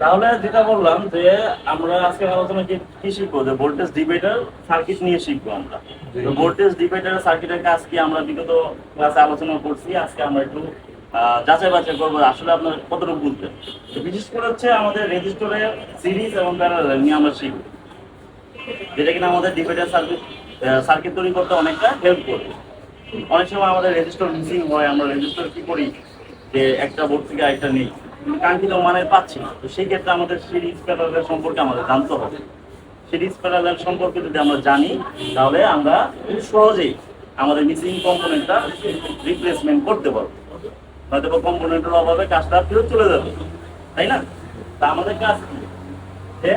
তাহলে যেটা বললাম যে আমরা আজকে আলোচনা কি শিখবো, যে ভোল্টেজ ডিভাইডার সার্কিট নিয়ে শিখবো আমরা। তো ভোল্টেজ ডিভাইডার সার্কিটের কাজ কি আমরা বিগত ক্লাসে আলোচনা করছি, আজকে আমরা একটু যাচাই বাছাই করবো আসলে আপনার কতটুকু বুঝবেন। তো বিশেষ করে হচ্ছে আমাদের রেজিস্টরের সিরিজ এবং প্যারালাল নিয়ে আমরা শিখবো, যেটা কিনা আমাদের ডিভাইডার সার্কিট সার্কিট তৈরি করতে অনেকটা হেল্প করবে। অনেক সময় আমাদের রেজিস্টর মিসিং হয়, আমরা রেজিস্টর কি করি যে একটা বোর্ড থেকে আরেকটা নেই, কাঙ্ক্ষিত মানের পাচ্ছি না। তো সেই ক্ষেত্রে আমাদের সিরিজ প্যারালাল সম্পর্কে আমাদের জানতে হবে। সিরিজ প্যারালাল সম্পর্কে যদি আমরা জানি, তাহলে আমরা খুব সহজেই আমাদের মিসিং কম্পোনেন্টটা রিপ্লেসমেন্ট করতে পারবো। হয়তো কম্পোনেন্টের অভাবে কাজটা ফেরত চলে যাবে, তাই না? তা আমাদের কাজ কি, যে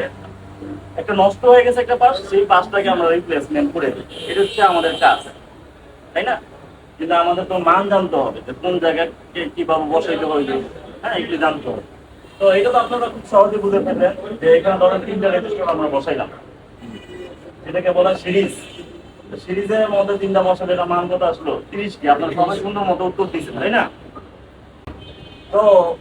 একটা নষ্ট হয়ে গেছে একটা পাশ, সেই পাশটাকে আমরা রিপ্লেসমেন্ট করে দিই, এটা হচ্ছে আমাদের কাজ, তাই না? কিন্তু আমাদের তো মান জানতে হবে যে কোন জায়গায় কিভাবে বসাইতে হবে, হ্যাঁ, এগুলি জানতে হবে। তো এটা তো আপনারা খুব সহজে বুঝে ফেলবেন যে এখানে ধরেন তিনটা রেজিস্টার আমরা বসাইলাম, এটাকে বলা সিরিজ। সিরিজের মধ্যে তিনটা বসালে এটা মান কত আসলো, 30 কি? আপনার সবাই সুন্দর মতো উত্তর দিচ্ছেন, তাই না? তো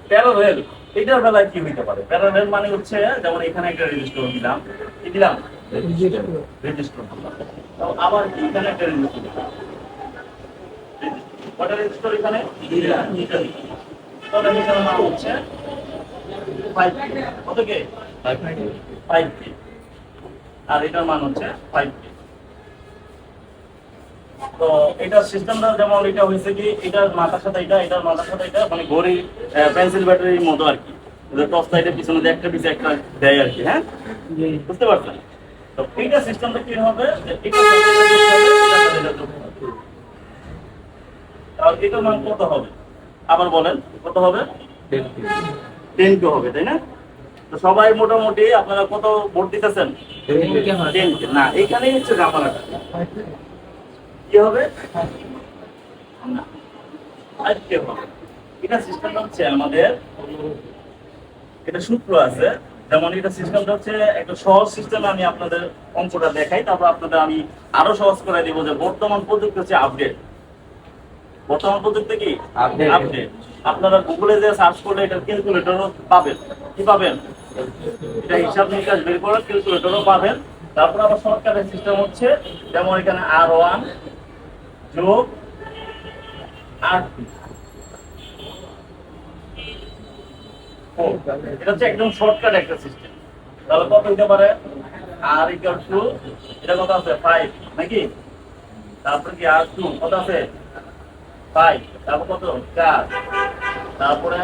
প্যারালাল, এটার বেলায় কি হইতে পারে? প্যারালাল মানে হচ্ছে যেমন এখানে একটা রেজিস্টার দিলাম, কি দিলাম? রেজিস্টার দিলাম। তো আবার কি এখানে একটা রেজিস্টার দিলাম, কটা রেজিস্টার এখানে? দুইটা। তাহলে এখানে মান হচ্ছে 5 কত কে? 5 কে। আর এটার মান হচ্ছে 5 কে। তো এটা সিস্টেমটা যেমন এটা হয়েছে কি, এটার মাথার সাথে এটা, এটার মাথার সাথে এটা, মানে ঘড়ি পেন্সিল ব্যাটারির মতো আর কি। টর্চ লাইটের পিছনে দিয়ে একটা পিছে একটা দেয় আর কি, হ্যাঁ, বুঝতে পারছেন? তো এইটা সিস্টেমটা কি হবে, যে এটার সাথে এটা যোগ হবে, এটার সাথে এটা যোগ হবে। তাহলে এটার মান কত হবে? আবার বলেন কত হবে? 10 কে হবে, তাই না? তো সবাই মোটামুটি আপনারা কত ভোট দিতেছেন? 10 কে। না, এখানেই হচ্ছে ঝামেলাটা। কি হবে? না, 5 কে হবে। এটা সিস্টেমটা হচ্ছে আমাদের, এটা সূত্র আছে। যেমন এটা সিস্টেমটা হচ্ছে একটা সহজ সিস্টেম, আমি আপনাদের অঙ্কটা দেখাই, তারপর আপনাদের আমি আরো সহজ করে দিব। যে বর্তমান প্রযুক্তি হচ্ছে আপডেট। বর্তমান প্রযুক্তি কি? আপডেট। আপনারা গুগলে যে সার্চ করলে এটা ক্যালকুলেটরও পাবেন। কি পাবেন? এটা হিসাব নিকাশ বের করার ক্যালকুলেটরও পাবেন। তারপর আবার শর্টকাটের সিস্টেম হচ্ছে, যেমন এখানে R1 যোগ R2, এটা হচ্ছে একদম শর্টকাট একটা সিস্টেম। তাহলে কত হতে পারে? R ইকুয়াল টু, এটা কত আছে? 5 নাকি? তারপরে কি R2 কত আছে? 5। তারপর কত? 4। তারপরে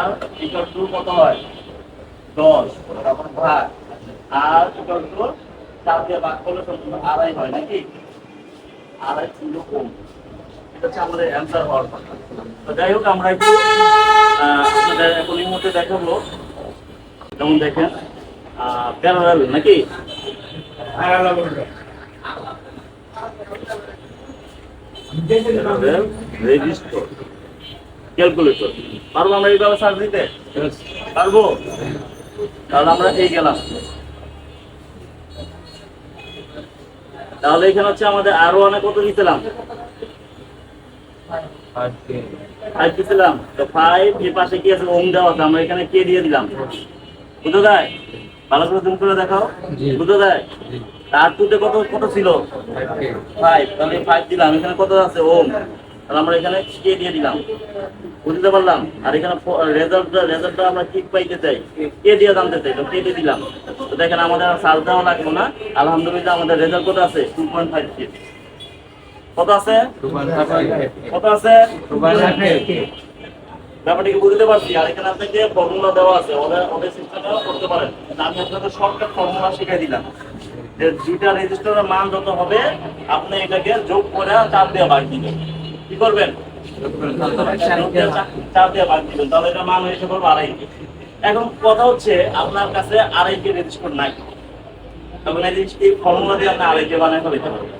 R ইকুয়াল টু কত হয়? 10। তারপর ভাগ R ইকুয়াল টু 4 দিয়ে ভাগ করলে সম্পূর্ণ আড়াই হয় নাকি? আড়াই কিলো কম। এটা হচ্ছে আমাদের অ্যান্সার হওয়ার কথা। তো যাই হোক, আমরা একটু আপনাদের এখন এই মুহূর্তে দেখাবো। যেমন দেখেন প্যারালাল নাকি? Register, calculator. পারবো আমরা এইভাবে সার্চ দিতে? পারবো। তাহলে আমরা এই গেলাম। তাহলে এখানে হচ্ছে আমাদের আরো অনেক কত দিছিলাম? 5 দিছিলাম। তো 5 এর পাশে কি আছে? ওম দেওয়া আছে, আমরা এখানে কে দিয়ে দিলাম। বুঝো যায়? ভালো করে জুম করে দেখাও। বুঝো যায়? তার টুতে কত কত ছিল? 5। তাহলে 5 দিলাম, এখানে কত আছে? ওম। তাহলে আমরা এখানে কে দিয়ে দিলাম। বুঝতে পারলাম? আর এখানে রেজাল্টটা আমরা কি পাইতে চাই? কে দিয়ে জানতে চাই, তো কে দিয়ে দিলাম। তো দেখেন আমাদের সার্চ দেওয়া লাগবে না। আলহামদুলিল্লাহ আমাদের রেজাল্ট কত আছে? 2.5 কে। কত আছে? কত আছে? ব্যাপারটাকে বুঝতে পারছি। আর এখানে আপনাকে ফর্মুলা দেওয়া আছে, ওদের সিস্টেমটাও করতে পারেন। আমি আপনাকে শর্টকাট ফর্মুলা শিখিয়ে দিলাম, যে দুইটা রেজিস্টারের মান যত হবে আপনি এটাকে যোগ করে 4 দিয়ে ভাগ দিবেন। কি করবেন? 4 দিয়ে ভাগ দিবেন। তাহলে এটা মান এসে পড়বে 2.5 কে। এখন কথা হচ্ছে, আপনার কাছে 2.5 কে রেজিস্টার নাই, তখন এই ফর্মুলা দিয়ে আপনি 2.5 কে বানাই ফেলতে পারবেন।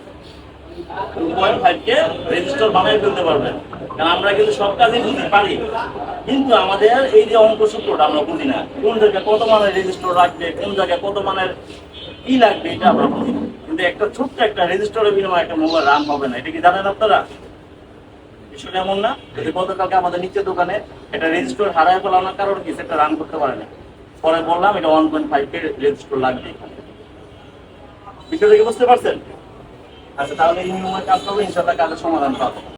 2.5 কে রেজিস্টার বানাই ফেলতে পারবেন। কারণ আমরা কিন্তু সব কাজই বুঝতে পারি, কিন্তু আমাদের এই যে অঙ্ক সূত্রটা আমরা বুঝি না। কোন জায়গায় কত মানের রেজিস্টার রাখবে, কোন জায়গায় কত মানের কি লাগবে, এটা আমরা বুঝি না। কিন্তু একটা ছোট্ট একটা রেজিস্টারের বিনিময়ে একটা মোবাইল রান হবে না, এটা কি জানেন আপনারা? বিষয়টা এমন না? যদি গতকালকে আমাদের নিচের দোকানে একটা রেজিস্টার হারায় ফেলানোর কারণ কি, সেটা রান করতে পারে না। পরে বললাম এটা 1.5 কে রেজিস্টার লাগবে এখানে। বিষয়টা কি বুঝতে পারছেন? আচ্ছা, তাহলে এই নিয়মের কাজ করবো, ইনশাআল্লাহ কাজের সমাধান পাবো।